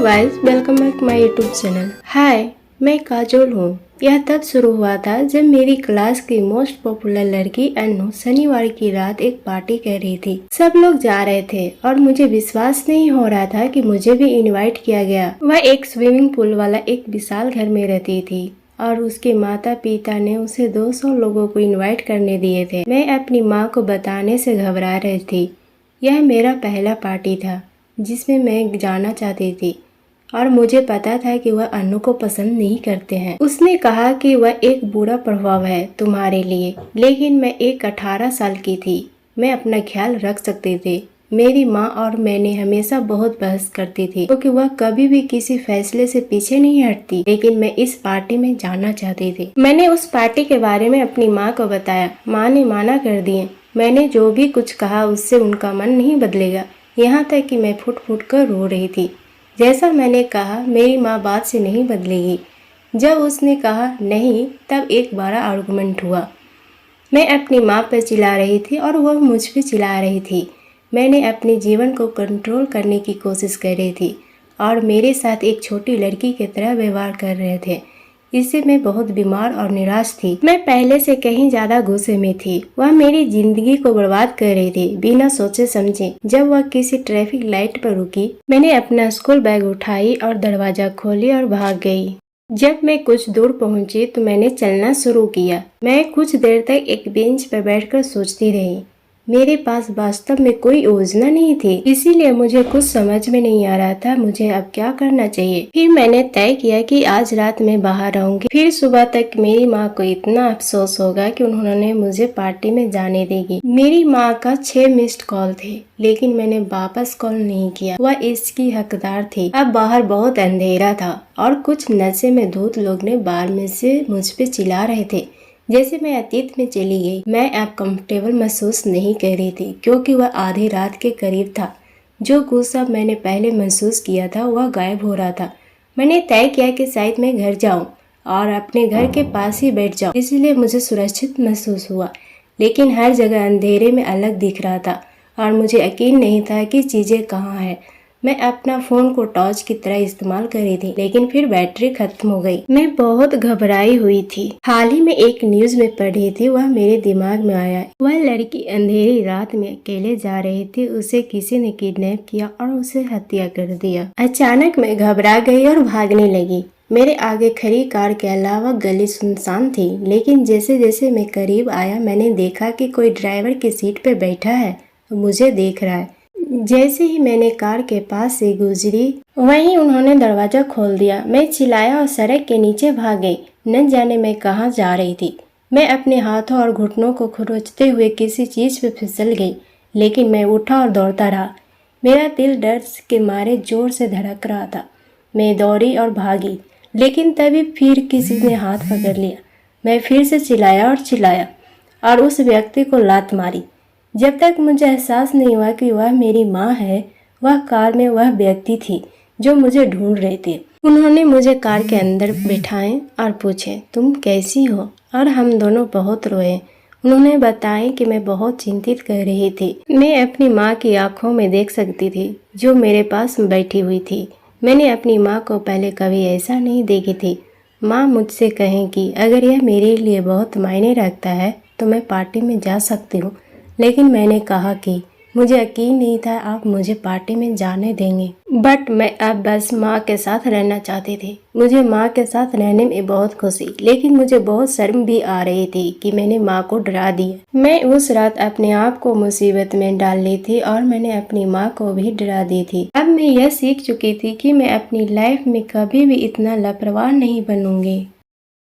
Guys, welcome back my YouTube channel. Hi, मैं काजोल हूँ। यह तब शुरू हुआ था जब मेरी क्लास की मोस्ट पॉपुलर लड़की अन्नू शनिवार की रात एक पार्टी कर रही थी। सब लोग जा रहे थे और मुझे विश्वास नहीं हो रहा था कि मुझे भी इनवाइट किया गया। वह एक स्विमिंग पूल वाला एक विशाल घर में रहती थी और उसके माता पिता ने उसे 200 लोगों को इनवाइट करने दिए थे। मैं अपनी माँ को बताने से घबरा रही थी। यह मेरा पहला पार्टी था जिसमें मैं जाना चाहती थी और मुझे पता था कि वह अन्नू को पसंद नहीं करते हैं। उसने कहा कि वह एक बुरा प्रभाव है तुम्हारे लिए, लेकिन मैं एक 18 साल की थी, मैं अपना ख्याल रख सकती थी। मेरी माँ और मैंने हमेशा बहुत बहस करती थी क्योंकि वह कभी भी किसी फैसले से पीछे नहीं हटती, लेकिन मैं इस पार्टी में जाना चाहती थी। मैंने उस पार्टी के बारे में अपनी माँ को बताया। माँ ने मना कर दिए। मैंने जो भी कुछ कहा उससे उनका मन नहीं बदलेगा, यहाँ तक कि मैं फुट फुट कर रो रही थी। जैसा मैंने कहा, मेरी माँ बात से नहीं बदलेगी। जब उसने कहा नहीं, तब एक बड़ा आर्गुमेंट हुआ। मैं अपनी माँ पर चिल्ला रही थी और वह मुझ पर चिल्ला रही थी। मैंने अपने जीवन को कंट्रोल करने की कोशिश कर रही थी और मेरे साथ एक छोटी लड़की की तरह व्यवहार कर रहे थे। इससे मैं बहुत बीमार और निराश थी। मैं पहले से कहीं ज्यादा गुस्से में थी। वह मेरी जिंदगी को बर्बाद कर रही थी बिना सोचे समझे। जब वह किसी ट्रैफिक लाइट पर रुकी, मैंने अपना स्कूल बैग उठाई और दरवाजा खोली और भाग गई। जब मैं कुछ दूर पहुंची तो मैंने चलना शुरू किया। मैं कुछ देर तक एक बेंच पर बैठकर सोचती रही। मेरे पास वास्तव में कोई योजना नहीं थी, इसीलिए मुझे कुछ समझ में नहीं आ रहा था मुझे अब क्या करना चाहिए। फिर मैंने तय किया कि आज रात में बाहर रहूंगी, फिर सुबह तक मेरी माँ को इतना अफसोस होगा कि उन्होंने मुझे पार्टी में जाने देगी। मेरी माँ का 6 मिस्ड कॉल थे, लेकिन मैंने वापस कॉल नहीं किया। वह इसकी हकदार थी। अब बाहर बहुत अंधेरा था और कुछ नशे में धुत लोग ने बार में से मुझ पे चिल्ला रहे थे जैसे मैं अतीत में चली गई। मैं अब कंफर्टेबल महसूस नहीं कर रही थी क्योंकि वह आधी रात के करीब था। जो गुस्सा मैंने पहले महसूस किया था वह गायब हो रहा था। मैंने तय किया कि शायद मैं घर जाऊं और अपने घर के पास ही बैठ जाऊं, इसलिए मुझे सुरक्षित महसूस हुआ। लेकिन हर जगह अंधेरे में अलग दिख रहा था और मुझे यकीन नहीं था कि चीजें कहाँ हैं। मैं अपना फोन को टॉर्च की तरह इस्तेमाल कर रही थी, लेकिन फिर बैटरी खत्म हो गई। मैं बहुत घबराई हुई थी। हाल ही में एक न्यूज में पढ़ी थी, वह मेरे दिमाग में आया। वह लड़की अंधेरी रात में अकेले जा रही थी, उसे किसी ने किडनैप किया और उसे हत्या कर दिया। अचानक मैं घबरा गई और भागने लगी। मेरे आगे खड़ी कार के अलावा गली सुनसान थी, लेकिन जैसे जैसे मैं करीब आया मैंने देखा कि कोई ड्राइवर की सीट पर बैठा है, मुझे देख रहा है। जैसे ही मैंने कार के पास से गुजरी, वहीं उन्होंने दरवाजा खोल दिया। मैं चिल्लाया और सड़क के नीचे भाग गई। न जाने मैं कहाँ जा रही थी। मैं अपने हाथों और घुटनों को खरोंचते हुए किसी चीज पे फिसल गई, लेकिन मैं उठा और दौड़ता रहा। मेरा दिल दर्द के मारे जोर से धड़क रहा था। मैं दौड़ी और भागी, लेकिन तभी फिर किसी ने हाथ पकड़ लिया। मैं फिर से चिल्लाया और उस व्यक्ति को लात मारी। जब तक मुझे एहसास नहीं हुआ कि वह मेरी माँ है, वह कार में वह व्यक्ति थी जो मुझे ढूंढ रहे थे। उन्होंने मुझे कार के अंदर बिठाए और पूछे, तुम कैसी हो? और हम दोनों बहुत रोए। उन्होंने बताया कि मैं बहुत चिंतित कर रही थी। मैं अपनी माँ की आंखों में देख सकती थी जो मेरे पास बैठी हुई थी। मैंने अपनी माँ को पहले कभी ऐसा नहीं देखी थी। माँ मुझसे कहें कि अगर यह मेरे लिए बहुत मायने रखता है तो मैं पार्टी में जा सकती हूँ, लेकिन मैंने कहा कि मुझे यकीन नहीं था आप मुझे पार्टी में जाने देंगे। बट मैं अब बस माँ के साथ रहना चाहती थी। मुझे माँ के साथ रहने में बहुत खुशी, लेकिन मुझे बहुत शर्म भी आ रही थी कि मैंने माँ को डरा दिया। मैं उस रात अपने आप को मुसीबत में डाल ली थी और मैंने अपनी माँ को भी डरा दी थी। अब मैं यह सीख चुकी थी कि मैं अपनी लाइफ में कभी भी इतना लापरवाह नहीं बनूंगी।